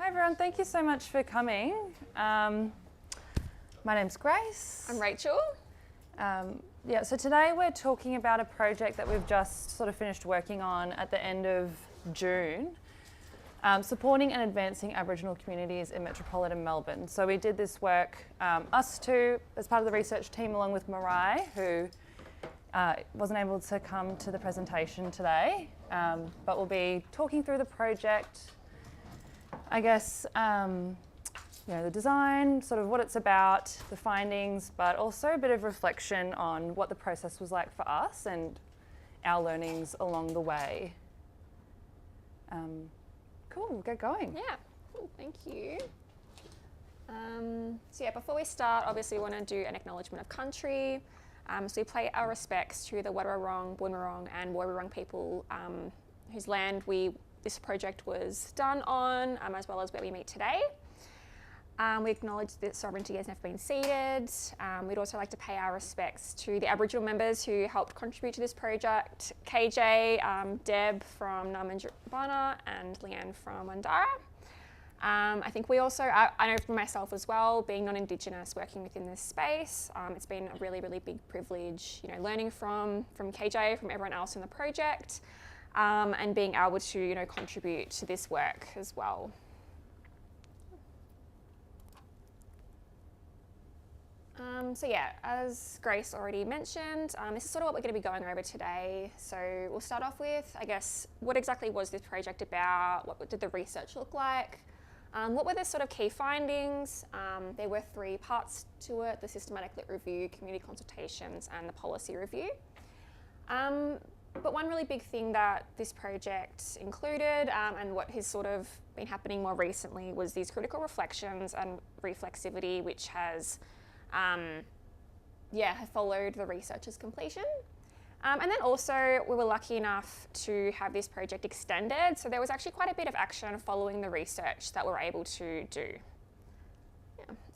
Hi everyone, thank you so much for coming. My name's Grace. I'm Rachel. So today we're talking about a project that we've just sort of finished working on at the end of June, supporting and advancing Aboriginal communities in Metropolitan Melbourne. So we did this work, us two, as part of the research team, along with Marai, who wasn't able to come to the presentation today, but we'll be talking through the project, I guess, the design, sort of what it's about, the findings, but also a bit of reflection on what the process was like for us and our learnings along the way. Cool, we'll get going. Yeah, cool, thank you. Before we start, obviously we want to do an acknowledgement of country. So we pay our respects to the Wadawurrung, Boonwurrung and Wurrung people whose land this project was done on, as well as where we meet today. We acknowledge that sovereignty has never been ceded. We'd also like to pay our respects to the Aboriginal members who helped contribute to this project, KJ, Deb from Bana and Leanne from Wandara. I think we also, I know for myself as well, being non-Indigenous, working within this space, it's been a really, really big privilege, learning from KJ, from everyone else in the project, and being able to, contribute to this work as well. As Grace already mentioned, this is sort of what we're going to be going over today. So we'll start off with, I guess, what exactly was this project about? What did the research look like? What were the sort of key findings? There were 3 parts to it: the systematic lit review, community consultations, and the policy review. But one really big thing that this project included, and what has sort of been happening more recently, was these critical reflections and reflexivity, which has followed the research's completion. And then also we were lucky enough to have this project extended. So there was actually quite a bit of action following the research that we're able to do.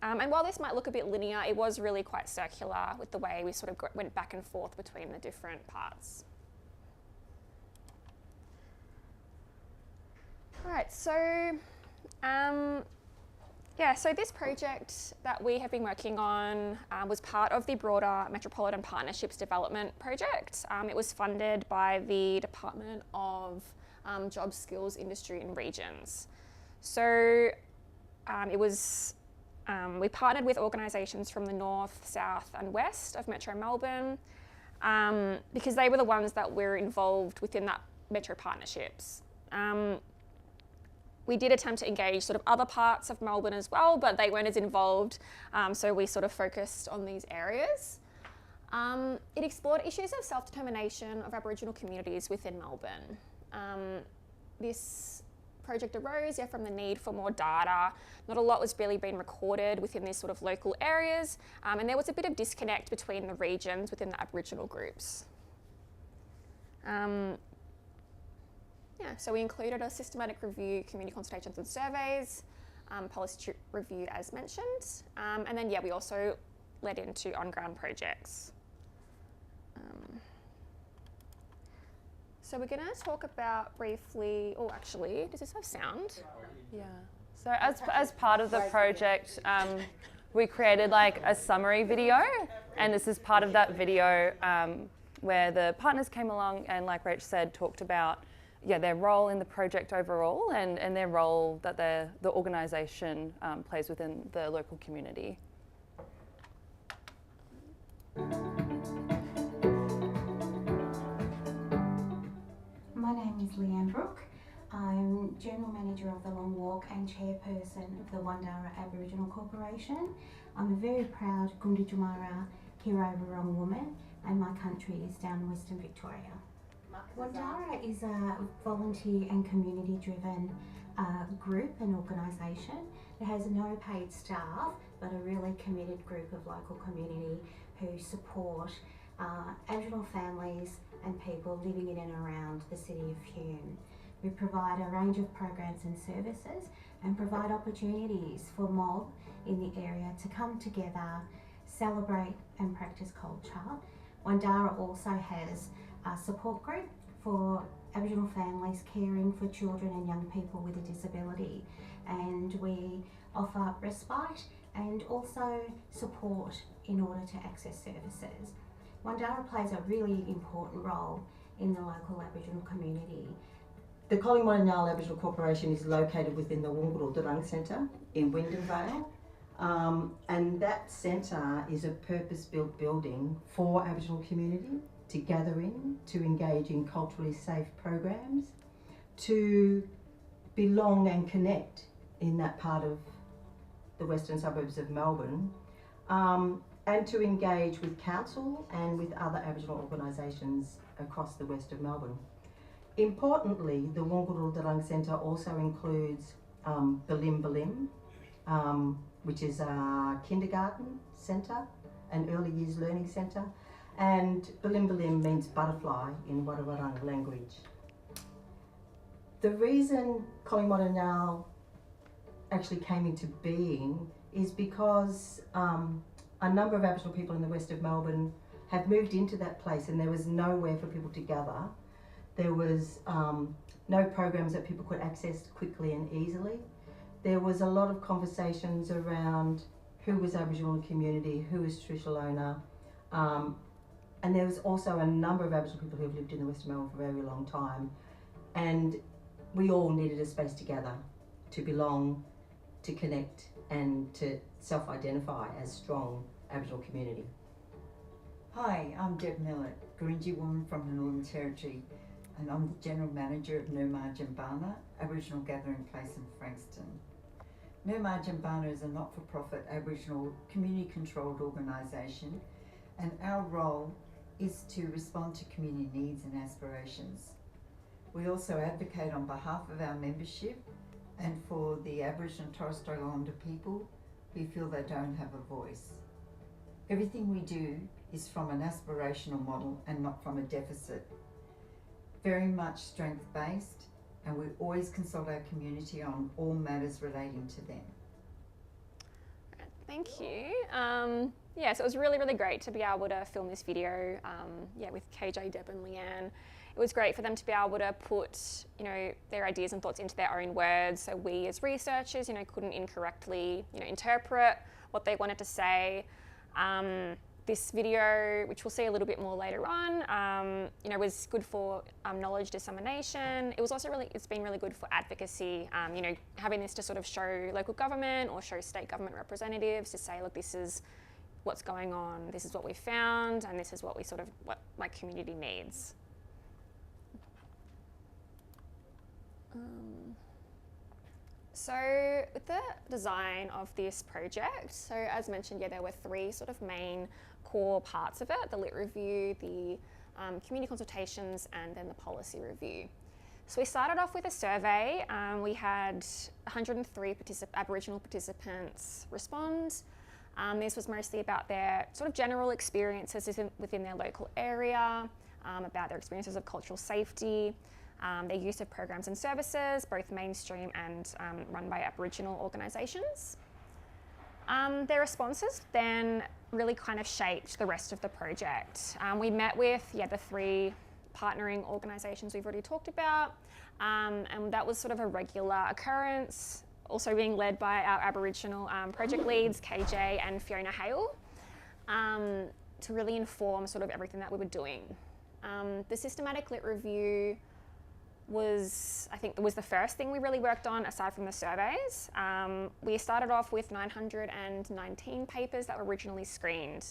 And while this might look a bit linear, it was really quite circular with the way we sort of went back and forth between the different parts. All right, so so this project that we have been working on was part of the broader Metropolitan Partnerships Development Project. It was funded by the Department of Jobs, Skills, Industry and Regions. So we partnered with organisations from the north, south and west of Metro Melbourne because they were the ones that were involved within that Metro Partnerships. We did attempt to engage sort of other parts of Melbourne as well, but they weren't as involved, so we sort of focused on these areas. It explored issues of self-determination of Aboriginal communities within Melbourne. This project arose from the need for more data. Not a lot was really being recorded within these sort of local areas, and there was a bit of disconnect between the regions within the Aboriginal groups. So we included a systematic review, community consultations and surveys, policy review as mentioned, and then we also led into on-ground projects. So we're going to talk about briefly, does this have sound? Yeah. So as part of the project, we created like a summary video, and this is part of that video where the partners came along and, like Rach said, talked about their role in the project overall and their role that the organisation plays within the local community. My name is Leanne Brooke. I'm General Manager of the Long Walk and Chairperson of the Wandara Aboriginal Corporation. I'm a very proud Gunditjmara Kiro-Wurrung woman, and my country is down in Western Victoria. Wandara is a volunteer and community-driven group and organisation. It has no paid staff, but a really committed group of local community who support Aboriginal families and people living in and around the city of Hume. We provide a range of programs and services and provide opportunities for mob in the area to come together, celebrate and practice culture. Wandara also has a support group for Aboriginal families caring for children and young people with a disability, and we offer respite and also support in order to access services. Wandara plays a really important role in the local Aboriginal community. The Killmer Aboriginal Corporation is located within the Wangurul Centre in Wyndham Vale, and that centre is a purpose-built building for Aboriginal community to gather in, to engage in culturally safe programs, to belong and connect in that part of the western suburbs of Melbourne, and to engage with council and with other Aboriginal organisations across the west of Melbourne. Importantly, the Wangurul Centre also includes Balim Balim, which is a kindergarten centre, an early years learning centre, and Balim Balim means butterfly in Wadawurrung language. The reason Killmer actually came into being is because a number of Aboriginal people in the west of Melbourne have moved into that place, and there was nowhere for people to gather. There was no programs that people could access quickly and easily. There was a lot of conversations around who was Aboriginal in the community, who was traditional owner, and there was also a number of Aboriginal people who have lived in the west of Melbourne for a very long time, and we all needed a space to gather, to belong, to connect, and to self-identify as strong Aboriginal community. Hi, I'm Deb Millett, Gurindji woman from the Northern Territory, and I'm the General Manager of Nurmarjambana, Aboriginal Gathering Place in Frankston. Nurmarjambana is a not-for-profit Aboriginal community-controlled organisation, and our role is to respond to community needs and aspirations. We also advocate on behalf of our membership and for the Aboriginal and Torres Strait Islander people who feel they don't have a voice. Everything we do is from an aspirational model and not from a deficit. Very much strength-based, and we always consult our community on all matters relating to them. Thank you. Yeah, so it was really, really great to be able to film this video with KJ, Deb and Leanne. It was great for them to be able to put, their ideas and thoughts into their own words, so we as researchers, couldn't incorrectly, interpret what they wanted to say. This video, which we'll see a little bit more later on, was good for knowledge dissemination. It was also it's been really good for advocacy, having this to sort of show local government or show state government representatives to say, look, this is what's going on, this is what we found, and this is what what my community needs. So with the design of this project, so as mentioned, there were three sort of main core parts of it: the lit review, the community consultations, and then the policy review. So we started off with a survey. We had 103 Aboriginal participants respond. This was mostly about their sort of general experiences within their local area, about their experiences of cultural safety, their use of programs and services, both mainstream and run by Aboriginal organisations. Their responses then really kind of shaped the rest of the project. We met with the three partnering organisations we've already talked about, and that was sort of a regular occurrence, also being led by our Aboriginal project leads, KJ and Fiona Hale, to really inform sort of everything that we were doing. The systematic lit review was the first thing we really worked on aside from the surveys. We started off with 919 papers that were originally screened.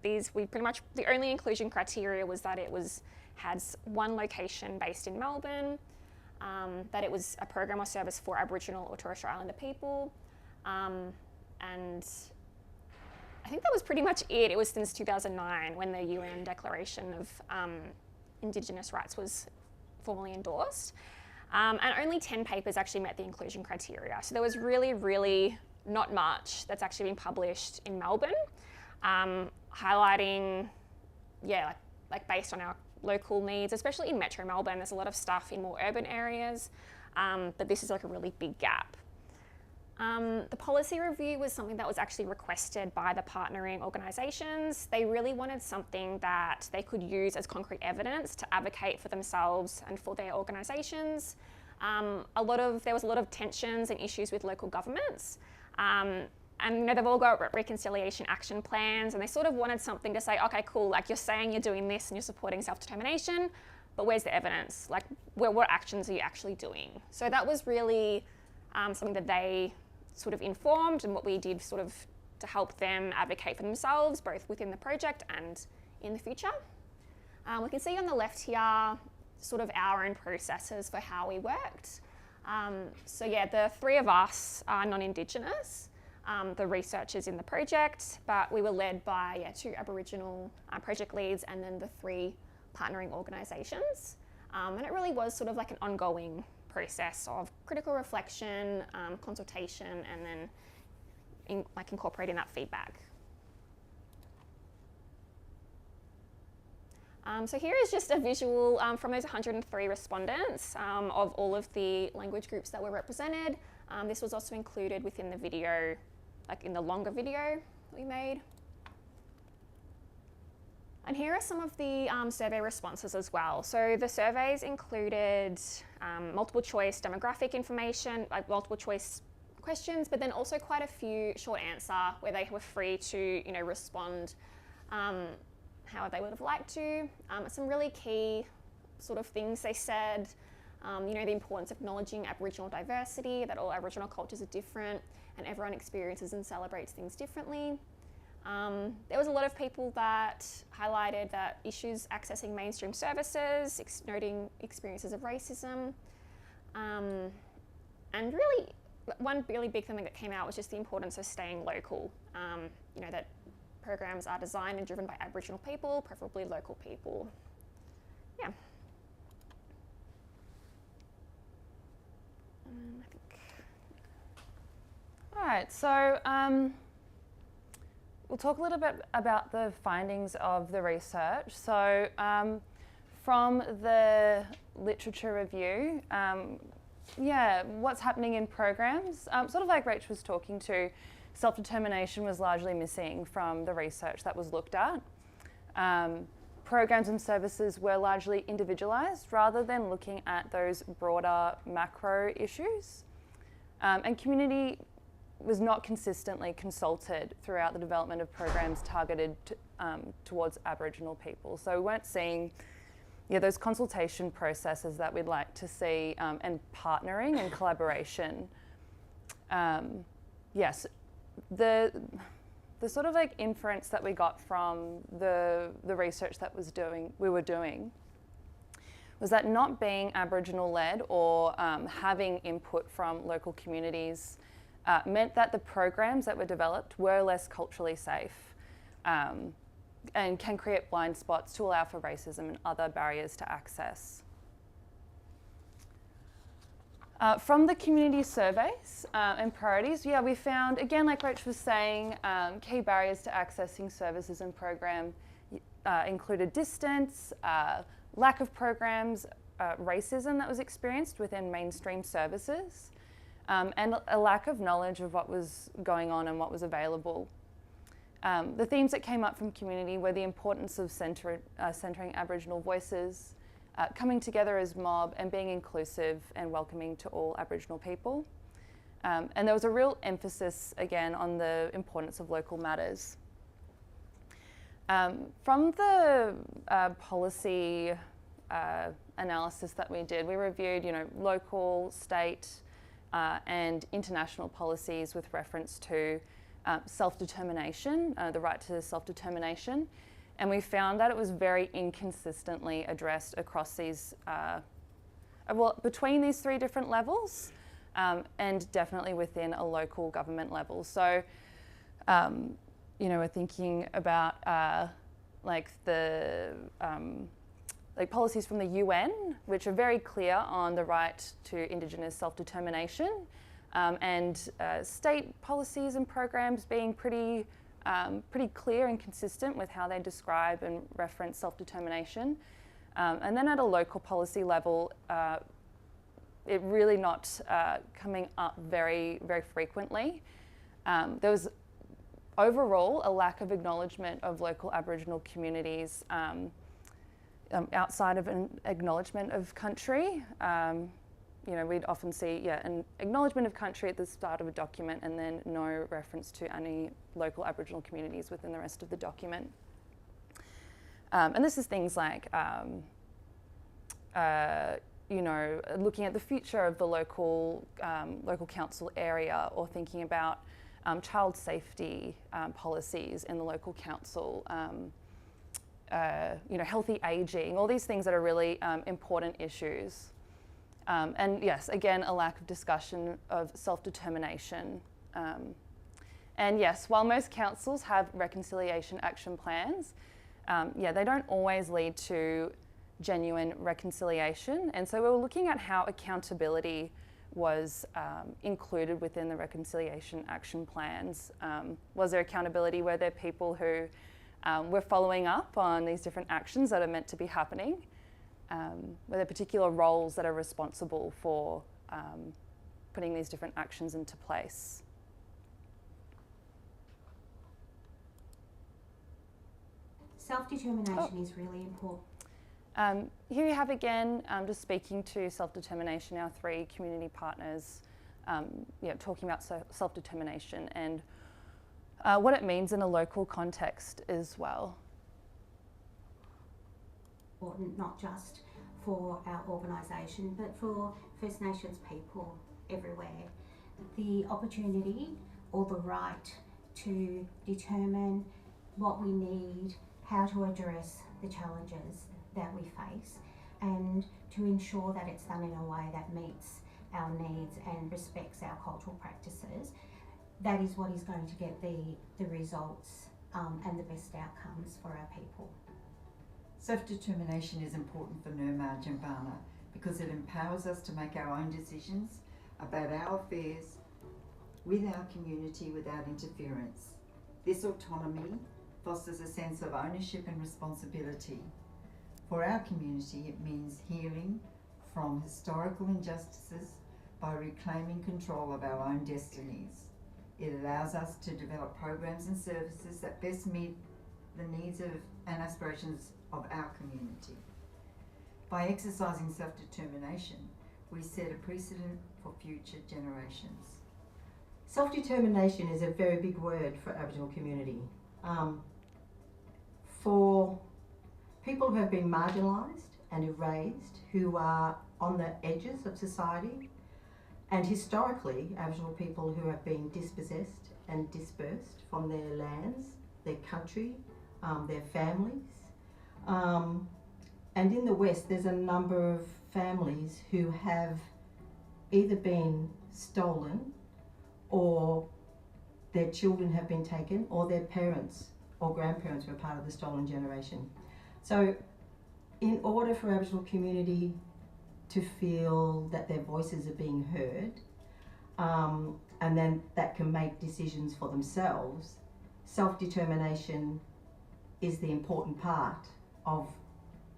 The only inclusion criteria was that it had one location based in Melbourne, that it was a program or service for Aboriginal or Torres Strait Islander people, and I think that was pretty much it. It was since 2009 when the UN Declaration of Indigenous Rights was formally endorsed, and only 10 papers actually met the inclusion criteria. So there was really, really not much that's actually been published in Melbourne, highlighting, like based on our local needs, especially in Metro Melbourne. There's a lot of stuff in more urban areas, but this is like a really big gap. The policy review was something that was actually requested by the partnering organisations. They really wanted something that they could use as concrete evidence to advocate for themselves and for their organisations. There was a lot of tensions and issues with local governments. And they've all got reconciliation action plans, and they sort of wanted something to say, okay, cool, like you're saying you're doing this and you're supporting self-determination, but where's the evidence? Like, what actions are you actually doing? So that was really something that they sort of informed, and what we did sort of to help them advocate for themselves, both within the project and in the future. We can see on the left here sort of our own processes for how we worked. So yeah, the three of us are non-Indigenous, the researchers in the project, but we were led by 2 Aboriginal project leads and then the 3 partnering organisations. And it really was sort of like an ongoing process of critical reflection, consultation, and then incorporating that feedback. So here is just a visual from those 103 respondents of all of the language groups that were represented. This was also included within the video, like in the longer video that we made. And here are some of the survey responses as well. So the surveys included multiple choice demographic information, like multiple choice questions, but then also quite a few short answer where they were free to, respond how they would have liked to. Some really key sort of things they said, the importance of acknowledging Aboriginal diversity, that all Aboriginal cultures are different and everyone experiences and celebrates things differently. There was a lot of people that highlighted that issues accessing mainstream services, noting experiences of racism, and really one really big thing that came out was just the importance of staying local, that programs are designed and driven by Aboriginal people, preferably local people. Yeah. I think. All right, so we'll talk a little bit about the findings of the research. So from the literature review, what's happening in programs, sort of like Rach was talking to, self-determination was largely missing from the research that was looked at. Programs and services were largely individualised rather than looking at those broader macro issues. And community was not consistently consulted throughout the development of programs targeted towards Aboriginal people. So we weren't seeing those consultation processes that we'd like to see and partnering and collaboration. Yes, the sort of like inference that we got from the research that we were doing was that not being Aboriginal led or having input from local communities meant that the programs that were developed were less culturally safe and can create blind spots to allow for racism and other barriers to access. From the community surveys and priorities, we found, again, like Rach was saying, key barriers to accessing services and program included distance, lack of programs, racism that was experienced within mainstream services, and a lack of knowledge of what was going on and what was available. The themes that came up from community were the importance of centering Aboriginal voices, coming together as mob and being inclusive and welcoming to all Aboriginal people. And there was a real emphasis, again, on the importance of local matters. From the policy analysis that we did, we reviewed, local, state, and international policies with reference to self-determination, the right to self-determination. And we found that it was very inconsistently addressed across these, between these 3 different levels, and definitely within a local government level. So, we're thinking about policies from the UN, which are very clear on the right to Indigenous self-determination, and state policies and programs being pretty clear and consistent with how they describe and reference self-determination. And then at a local policy level, it really not coming up very, very frequently. There was overall a lack of acknowledgement of local Aboriginal communities outside of an acknowledgement of country. You know, we'd often see, an acknowledgement of country at the start of a document and then no reference to any local Aboriginal communities within the rest of the document. And this is things like, you know, looking at the future of the local council area, or thinking about child safety policies in the local council, you know, healthy ageing, all these things that are really important issues. And yes, again, a lack of discussion of self-determination. And yes, while most councils have reconciliation action plans, they don't always lead to genuine reconciliation. And so we were looking at how accountability was included within the reconciliation action plans. Was there accountability? Were there people who were following up on these different actions that are meant to be happening? Were there particular roles that are responsible for putting these different actions into place? Self-determination is really important. Here you have again, just speaking to self-determination, our 3 community partners, talking about self-determination and what it means in a local context as well. Important not just for our organisation, but for First Nations people everywhere. The opportunity or the right to determine what we need, how to address the challenges that we face, and to ensure that it's done in a way that meets our needs and respects our cultural practices. That is what is going to get the results and the best outcomes for our people. Self-determination is important for Nurmaj and Bana because it empowers us to make our own decisions about our affairs with our community without interference. This autonomy fosters a sense of ownership and responsibility. For our community, it means healing from historical injustices by reclaiming control of our own destinies. It allows us to develop programs and services that best meet the needs of and aspirations of our community. By exercising self-determination, we set a precedent for future generations. Self-determination is a very big word for Aboriginal community. For people who have been marginalised and erased, who are on the edges of society, and historically Aboriginal people who have been dispossessed and dispersed from their lands, their country, their families. And in the West, there's a number of families who have either been stolen, or their children have been taken, or their parents or grandparents were part of the stolen generation. So in order for Aboriginal community to feel that their voices are being heard, and then that can make decisions for themselves, self-determination is the important part of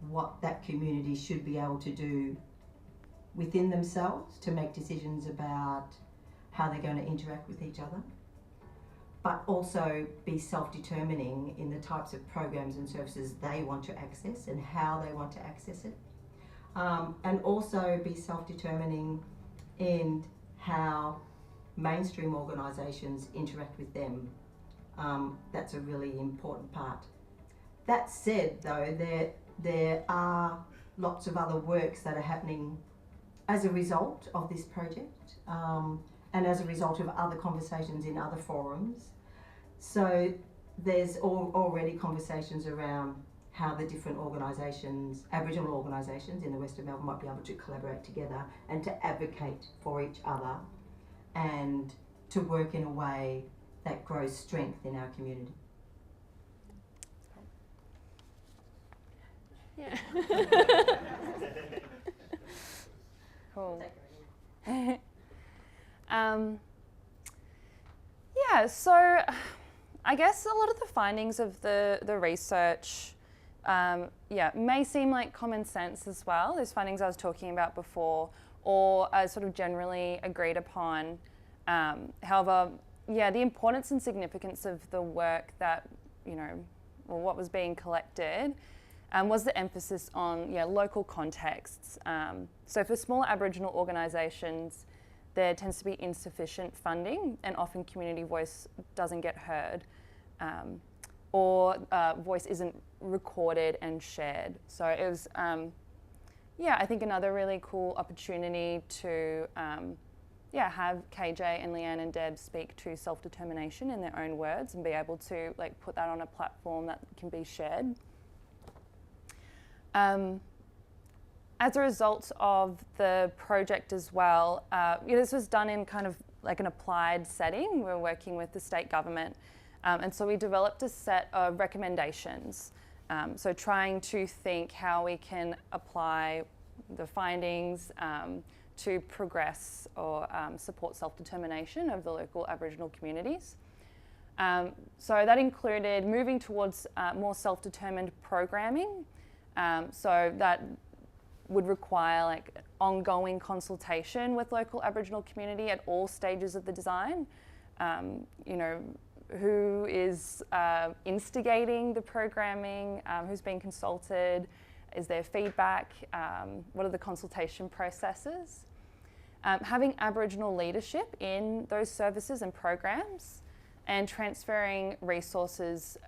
what that community should be able to do within themselves to make decisions about how they're going to interact with each other, but also be self-determining in the types of programs and services they want to access and how they want to access it, and also be self-determining in how mainstream organisations interact with them. That's a really important part. That said, though, there are lots of other works that are happening as a result of this project, and as a result of other conversations in other forums. So there's already conversations around how the different organisations, Aboriginal organisations in the West of Melbourne, might be able to collaborate together and to advocate for each other and to work in a way that grows strength in our community. Yeah. Cool. Yeah, so I guess a lot of the findings of the research may seem like common sense as well. Those findings I was talking about before or are sort of generally agreed upon. However, yeah, the importance and significance of the work that, or what was being collected was the emphasis on local contexts. So for small Aboriginal organisations, there tends to be insufficient funding and often community voice doesn't get heard, or voice isn't recorded and shared. So it was, I think another really cool opportunity to have KJ and Leanne and Deb speak to self-determination in their own words and be able to put that on a platform that can be shared. As a result of the project as well, this was done in kind of like an applied setting. We were working with the state government, and so we developed a set of recommendations. So trying to think how we can apply the findings to progress or support self-determination of the local Aboriginal communities. So that included moving towards more self-determined programming. So that would require ongoing consultation with local Aboriginal community at all stages of the design. Who is instigating the programming, who's being consulted, is there feedback, what are the consultation processes? Having Aboriginal leadership in those services and programs, and transferring resources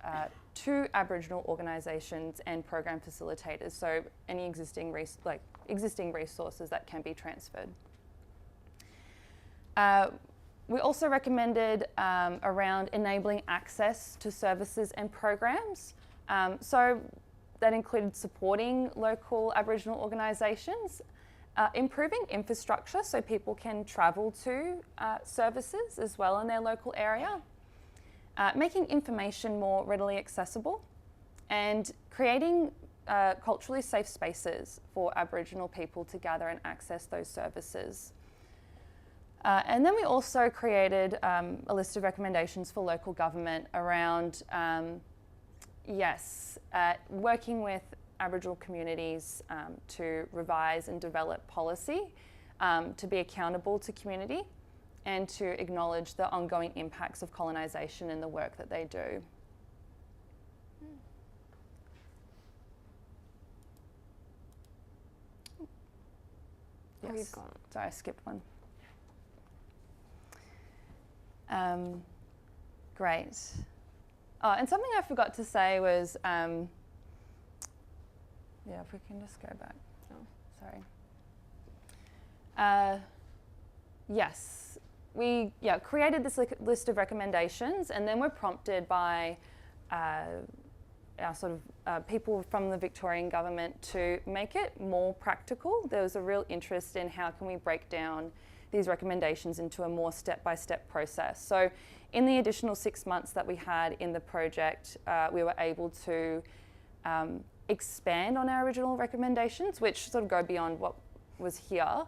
to Aboriginal organisations and program facilitators, so any existing resources that can be transferred. We also recommended around enabling access to services and programs. So that included supporting local Aboriginal organisations, improving infrastructure so people can travel to services as well in their local area, making information more readily accessible, and creating culturally safe spaces for Aboriginal people to gather and access those services. And then we also created a list of recommendations for local government around, working with Aboriginal communities to revise and develop policy, to be accountable to community, and to acknowledge the ongoing impacts of colonisation in the work that they do. Yes. We've gone. Sorry, I skipped one. Great. Oh, and something I forgot to say was, if we can just go back. Oh, sorry. Yes, we created this list of recommendations, and then we're prompted by our sort of people from the Victorian government to make it more practical. There was a real interest in how can we break down these recommendations into a more step-by-step process. So in the additional 6 months that we had in the project, we were able to expand on our original recommendations, which sort of go beyond what was here,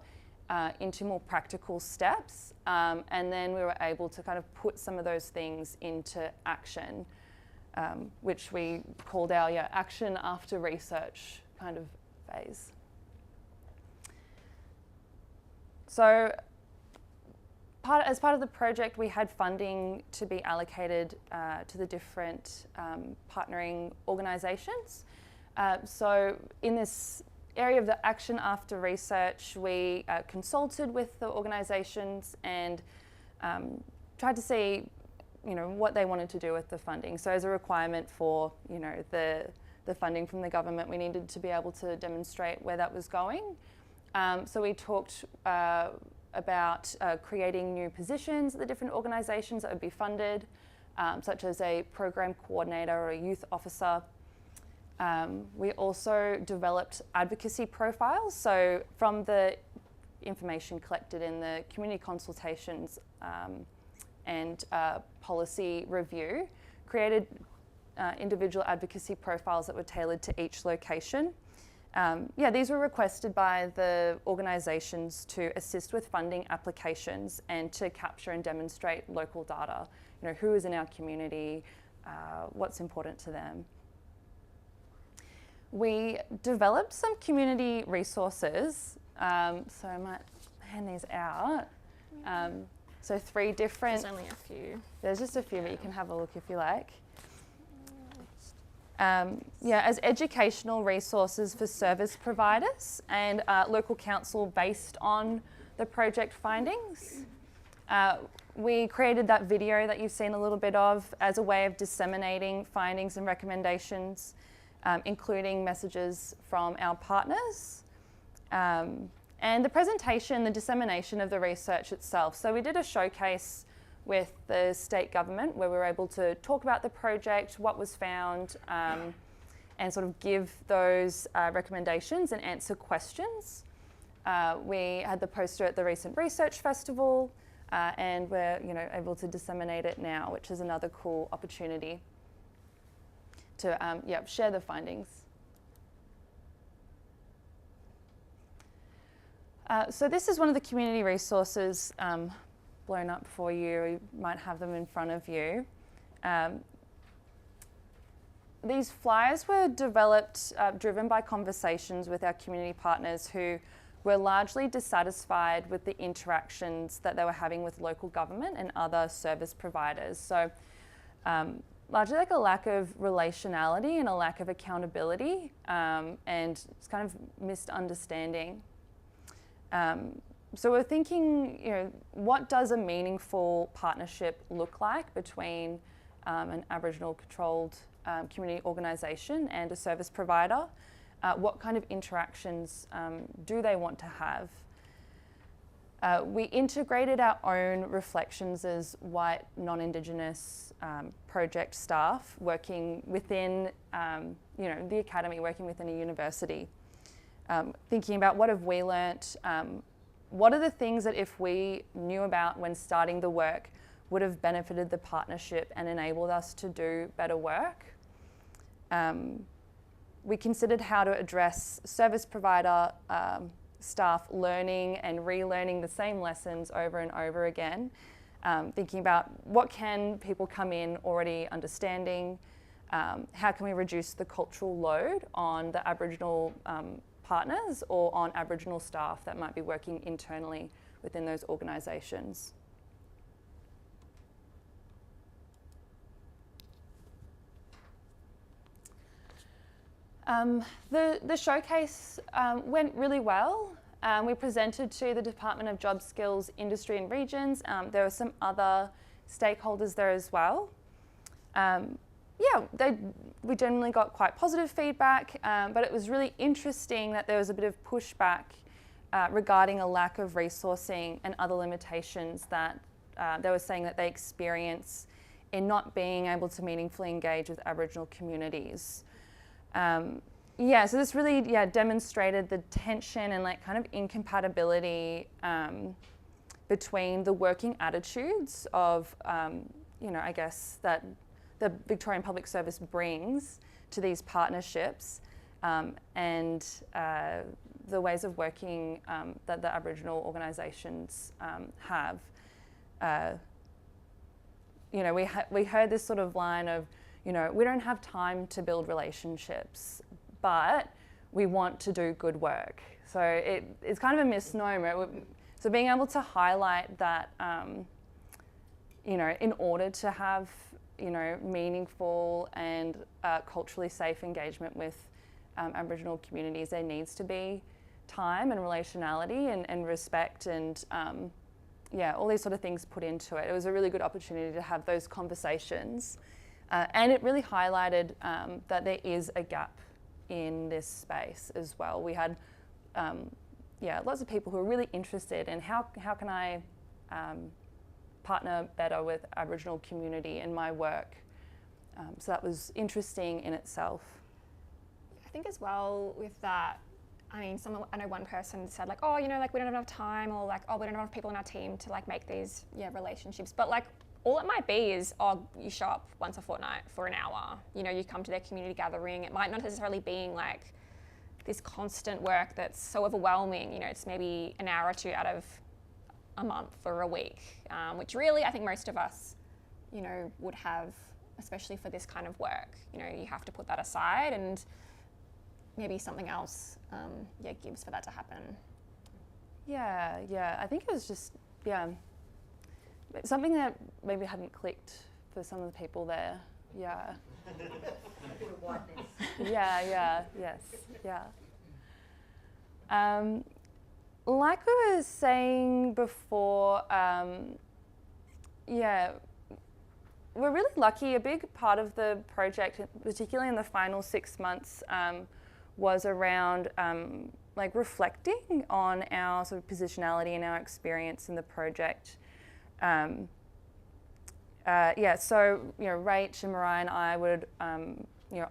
into more practical steps. And then we were able to kind of put some of those things into action, which we called our action after research kind of phase. So as part of the project, we had funding to be allocated to the different partnering organisations. So in this area of the action after research, we consulted with the organisations and tried to see, what they wanted to do with the funding. So as a requirement for, the funding from the government, we needed to be able to demonstrate where that was going. So we talked about creating new positions at the different organisations that would be funded, such as a program coordinator or a youth officer. We also developed advocacy profiles. So from the information collected in the community consultations and policy review, created individual advocacy profiles that were tailored to each location. These were requested by the organisations to assist with funding applications and to capture and demonstrate local data. Who is in our community, what's important to them. We developed some community resources. So I might hand these out. So 3 different. There's only a few. There's just a few, but you can have a look if you like. As educational resources for service providers and local council based on the project findings. We created that video that you've seen a little bit of as a way of disseminating findings and recommendations, including messages from our partners. And the presentation, the dissemination of the research itself. So we did a showcase with the state government where we were able to talk about the project, what was found, and sort of give those recommendations and answer questions. We had the poster at the recent research festival, and we're able to disseminate it now, which is another cool opportunity to share the findings. So this is one of the community resources blown up for you. You might have them in front of you. These flyers were developed, driven by conversations with our community partners who were largely dissatisfied with the interactions that they were having with local government and other service providers. So largely like a lack of relationality and a lack of accountability, and it's kind of misunderstanding. So we're thinking, what does a meaningful partnership look like between an Aboriginal controlled community organisation and a service provider? What kind of interactions do they want to have? We integrated our own reflections as white, non-Indigenous project staff working within, the academy, working within a university. Thinking about what have we learnt, what are the things that if we knew about when starting the work would have benefited the partnership and enabled us to do better work. We considered how to address service provider staff learning and relearning the same lessons over and over again, thinking about what can people come in already understanding, how can we reduce the cultural load on the Aboriginal partners or on Aboriginal staff that might be working internally within those organisations. The showcase went really well. We presented to the Department of Job Skills, Industry and Regions. There were some other stakeholders there as well. We generally got quite positive feedback, but it was really interesting that there was a bit of pushback regarding a lack of resourcing and other limitations that they were saying that they experience in not being able to meaningfully engage with Aboriginal communities. So this really demonstrated the tension and kind of incompatibility between the working attitudes of, I guess that the Victorian Public Service brings to these partnerships and the ways of working that the Aboriginal organisations have. We heard this sort of line of, we don't have time to build relationships, but we want to do good work. So it's kind of a misnomer. So being able to highlight that, in order to have meaningful and culturally safe engagement with Aboriginal communities, there needs to be time and relationality and respect and all these sort of things put into it. It was a really good opportunity to have those conversations. And it really highlighted that there is a gap in this space as well. We had lots of people who are really interested in how can I partner better with Aboriginal community in my work. So that was interesting in itself. I think as well with that, I know one person said we don't have enough time, or we don't have enough people in our team to make these relationships. But all it might be is, you show up once a fortnight for an hour. You come to their community gathering. It might not necessarily be this constant work that's so overwhelming. It's maybe an hour or two out of a month or a week, which really I think most of us, would have, especially for this kind of work. You have to put that aside, and maybe something else gives for that to happen. Yeah. I think it was just, something that maybe hadn't clicked for some of the people there. Yeah. A bit of whiteness. Like I was saying before, we're really lucky. A big part of the project, particularly in the final 6 months, was around like reflecting on our sort of positionality and our experience in the project. So Rach and Mariah and I would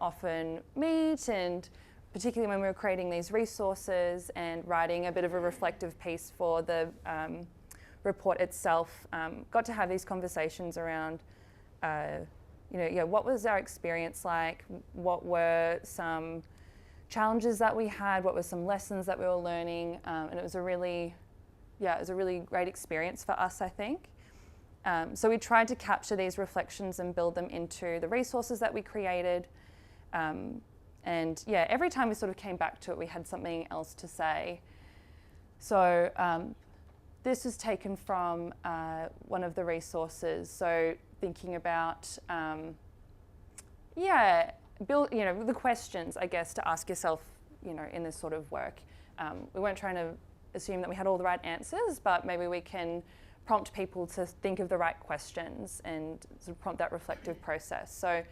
often meet, and particularly when we were creating these resources and writing a bit of a reflective piece for the report itself, got to have these conversations around what was our experience like, what were some challenges that we had, what were some lessons that we were learning, and it was a really great experience for us, I think. So we tried to capture these reflections and build them into the resources that we created. Every time we sort of came back to it, we had something else to say. So this was taken from one of the resources. So thinking about, the questions, I guess, to ask yourself, in this sort of work. We weren't trying to assume that we had all the right answers, but maybe we can prompt people to think of the right questions and sort of prompt that reflective process. So,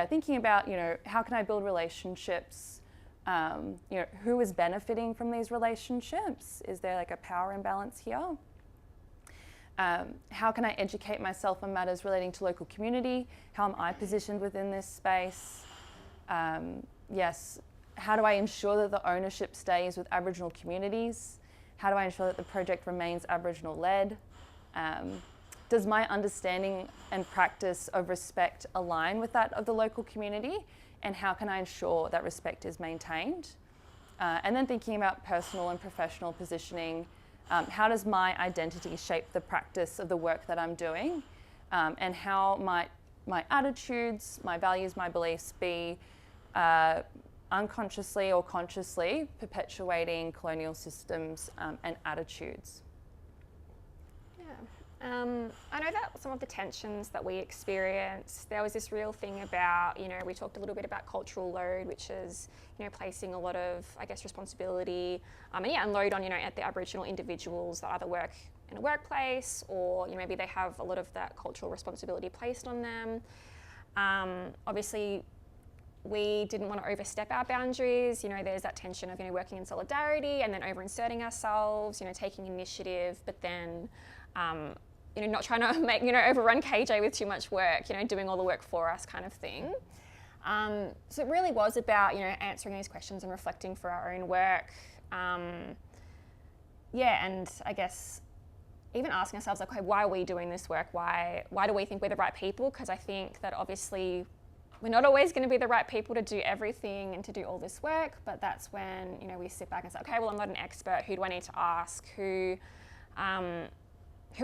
thinking about, how can I build relationships? Who is benefiting from these relationships? Is there like a power imbalance here? How can I educate myself on matters relating to local community? How am I positioned within this space? How do I ensure that the ownership stays with Aboriginal communities? How do I ensure that the project remains Aboriginal led? Does my understanding and practice of respect align with that of the local community? And how can I ensure that respect is maintained? And then thinking about personal and professional positioning. How does my identity shape the practice of the work that I'm doing? And how might my attitudes, my values, my beliefs be unconsciously or consciously perpetuating colonial systems and attitudes? I know that some of the tensions that we experienced, there was this real thing about, we talked a little bit about cultural load, which is, placing a lot of, I guess, responsibility and load on, at the Aboriginal individuals that either work in a workplace or, maybe they have a lot of that cultural responsibility placed on them. Obviously, we didn't want to overstep our boundaries. There's that tension of, working in solidarity and then over-inserting ourselves, taking initiative, but then, not trying to make, overrun KJ with too much work, doing all the work for us kind of thing. So it really was about, answering these questions and reflecting for our own work. And I guess even asking ourselves, like, okay, why are we doing this work? Why do we think we're the right people? Because I think that obviously we're not always going to be the right people to do everything and to do all this work, but that's when, we sit back and say, okay, well, I'm not an expert. Who do I need to ask? Who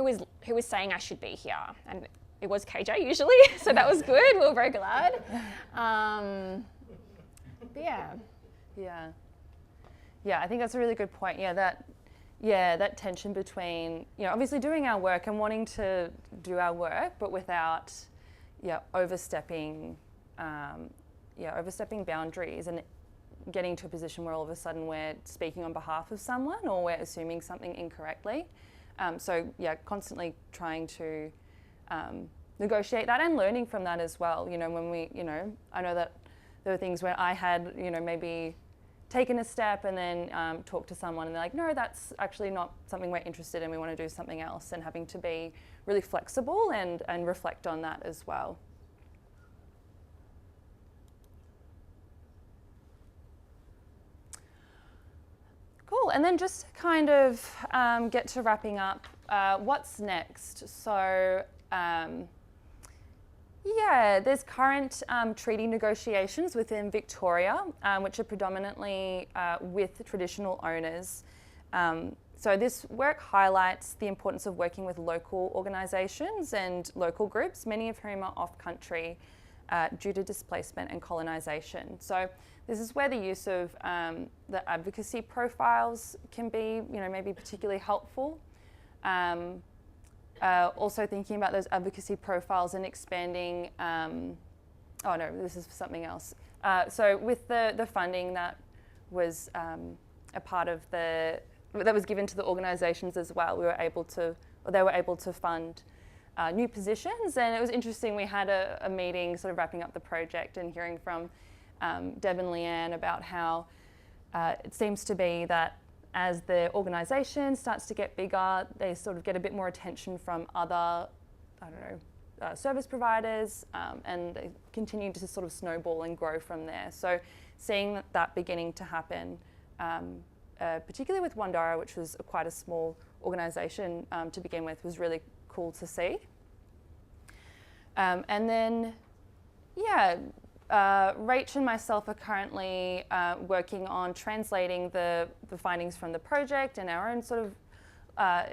is saying I should be here? And it was KJ usually, so that was good. We were very glad. I think that's a really good point. That tension between, obviously doing our work and wanting to do our work, but without, overstepping boundaries and getting to a position where all of a sudden we're speaking on behalf of someone or we're assuming something incorrectly. Constantly trying to negotiate that and learning from that as well. When we, I know that there were things where I had, maybe taken a step and then talked to someone and they're like, no, that's actually not something we're interested in. We want to do something else, and having to be really flexible and reflect on that as well. Cool, and then just to kind of get to wrapping up, what's next? So, there's current treaty negotiations within Victoria, which are predominantly with traditional owners. So this work highlights the importance of working with local organisations and local groups, many of whom are off-country. due to displacement and colonisation. So this is where the use of the advocacy profiles can be, maybe particularly helpful. Also thinking about those advocacy profiles and expanding, oh no, this is for something else. So with the funding that was a part of that was given to the organisations as well, they were able to fund new positions, and it was interesting. We had a meeting sort of wrapping up the project and hearing from Deb and Leanne about how it seems to be that as the organisation starts to get bigger, they sort of get a bit more attention from other, service providers, and they continue to sort of snowball and grow from there. So seeing that beginning to happen, particularly with Wandara, which was quite a small organisation to begin with, was really cool to see. And then, Rach and myself are currently working on translating the findings from the project and our own sort of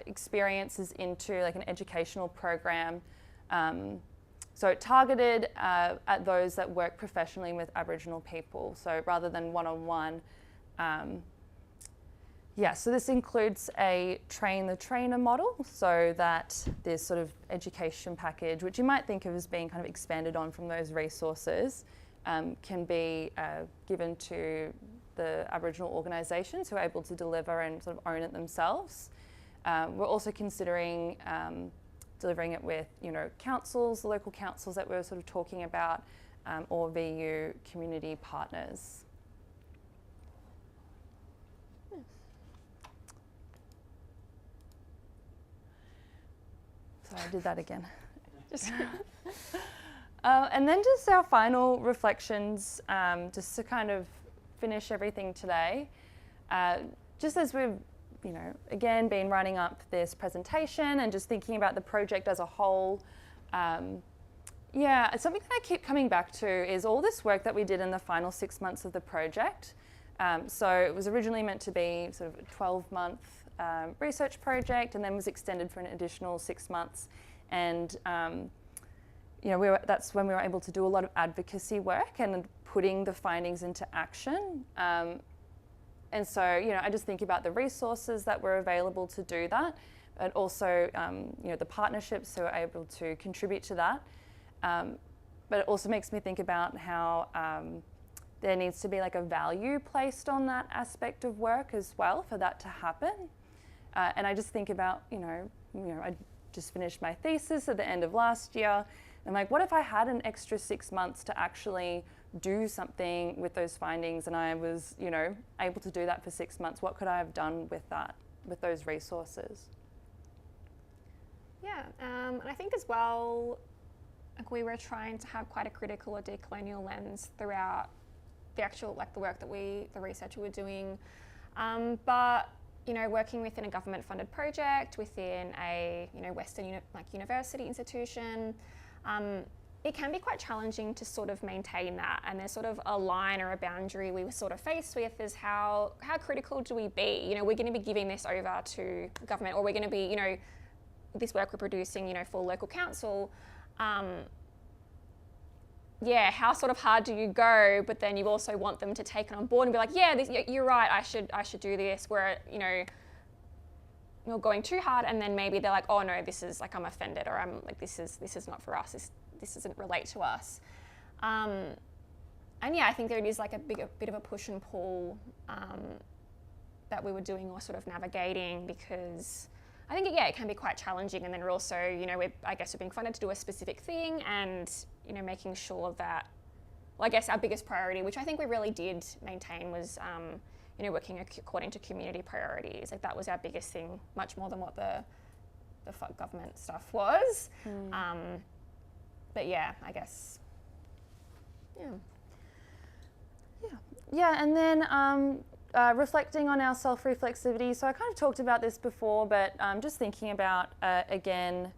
experiences into like an educational program. So targeted at those that work professionally with Aboriginal people. So rather than one-on-one, so this includes a train-the-trainer model, so that this sort of education package, which you might think of as being kind of expanded on from those resources, can be given to the Aboriginal organisations who are able to deliver and sort of own it themselves. We're also considering delivering it with, councils, the local councils that we're sort of talking about, or VU community partners. So I did that again. And then just our final reflections, just to kind of finish everything today. Just as we've, again, been writing up this presentation and just thinking about the project as a whole, something that I keep coming back to is all this work that we did in the final 6 months of the project. So it was originally meant to be sort of a 12-month research project, and then was extended for an additional 6 months. And that's when we were able to do a lot of advocacy work and putting the findings into action. And so, I just think about the resources that were available to do that, but also, the partnerships who are able to contribute to that. But it also makes me think about how there needs to be like a value placed on that aspect of work as well for that to happen. And I just think about, I just finished my thesis at the end of last year. I'm like, what if I had an extra 6 months to actually do something with those findings, and I was, able to do that for 6 months? What could I have done with that, with those resources? Yeah, and I think as well, like we were trying to have quite a critical or decolonial lens throughout the actual, the work that the research we were doing. But working within a government-funded project, within a Western university institution, it can be quite challenging to sort of maintain that. And there's sort of a line or a boundary we were sort of faced with is how critical do we be? We're going to be giving this over to government, or we're going to be, this work we're producing, for local council. How sort of hard do you go? But then you also want them to take it on board and be like, you're right, I should do this. Where, you're going too hard, and then maybe they're like, oh no, this is like, I'm offended, or I'm like, this is not for us. This doesn't relate to us. And I think there is like a bit of a push and pull that we were doing or sort of navigating, because I think it can be quite challenging. And then we're also, we're being funded to do a specific thing, and making sure that, I guess our biggest priority, which I think we really did maintain, was working according to community priorities. Like that was our biggest thing, much more than what the government stuff was. But I guess, and then reflecting on our self-reflexivity. So I kind of talked about this before, but just thinking about, again,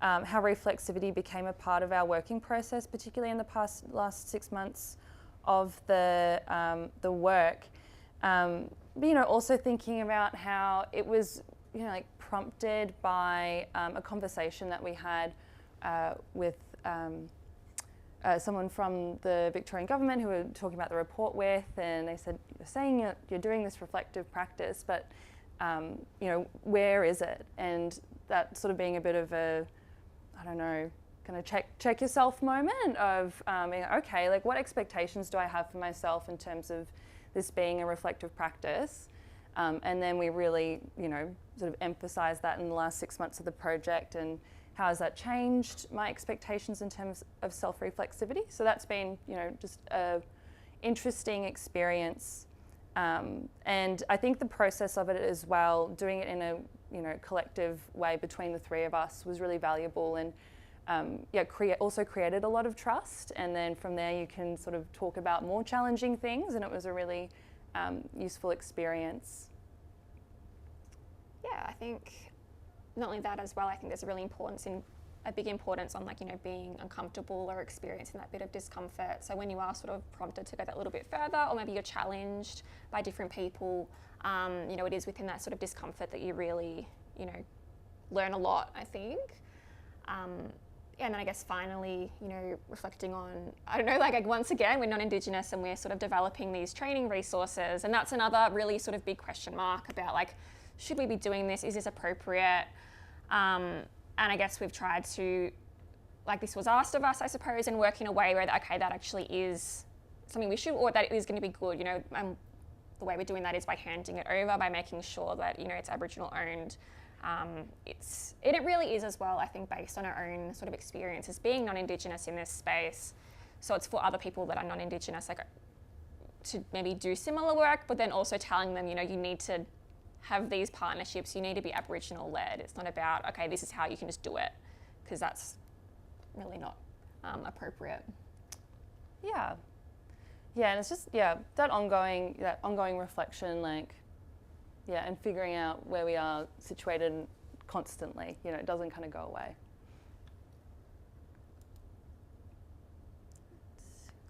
how reflexivity became a part of our working process, particularly in the last 6 months of the work. But, also thinking about how it was, prompted by a conversation that we had with someone from the Victorian government who we were talking about the report with, and they said, you're saying you're doing this reflective practice, but you know, where is it? And that sort of being a bit of a, I don't know, kind of check yourself moment of, okay, like what expectations do I have for myself in terms of this being a reflective practice? And then we really, you know, sort of emphasise that in the last 6 months of the project, and how has that changed my expectations in terms of self-reflexivity? So that's been, you know, just a interesting experience. And I think the process of it as well, doing it in a, you know, collective way between the three of us was really valuable, and also created a lot of trust. And then from there you can sort of talk about more challenging things, and it was a really useful experience. Yeah, I think not only that as well, I think there's a big importance on, like, you know, being uncomfortable or experiencing that bit of discomfort. So when you are sort of prompted to go that little bit further, or maybe you're challenged by different people, you know, it is within that sort of discomfort that you really, you know, learn a lot, I think. And then I guess finally, you know, reflecting on, I don't know, like once again, we're non-Indigenous and we're sort of developing these training resources, and that's another really sort of big question mark about, like, should we be doing this? Is this appropriate? And I guess we've tried to, like, this was asked of us, I suppose, and work in a way where, okay, that actually is something we should, or that is going to be good, you know. The way we're doing that is by handing it over, by making sure that, you know, it's Aboriginal owned. It really is as well, I think, based on our own sort of experiences being non-Indigenous in this space. So it's for other people that are non-Indigenous, like, to maybe do similar work, but then also telling them, you know, you need to have these partnerships, you need to be Aboriginal led. It's not about, okay, this is how you can just do it, because that's really not appropriate. Yeah, and it's just, that ongoing reflection, like, and figuring out where we are situated constantly, you know, it doesn't kind of go away.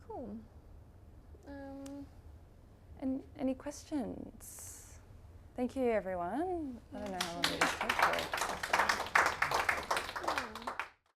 Cool. And any questions? Thank you, everyone. I don't know how long.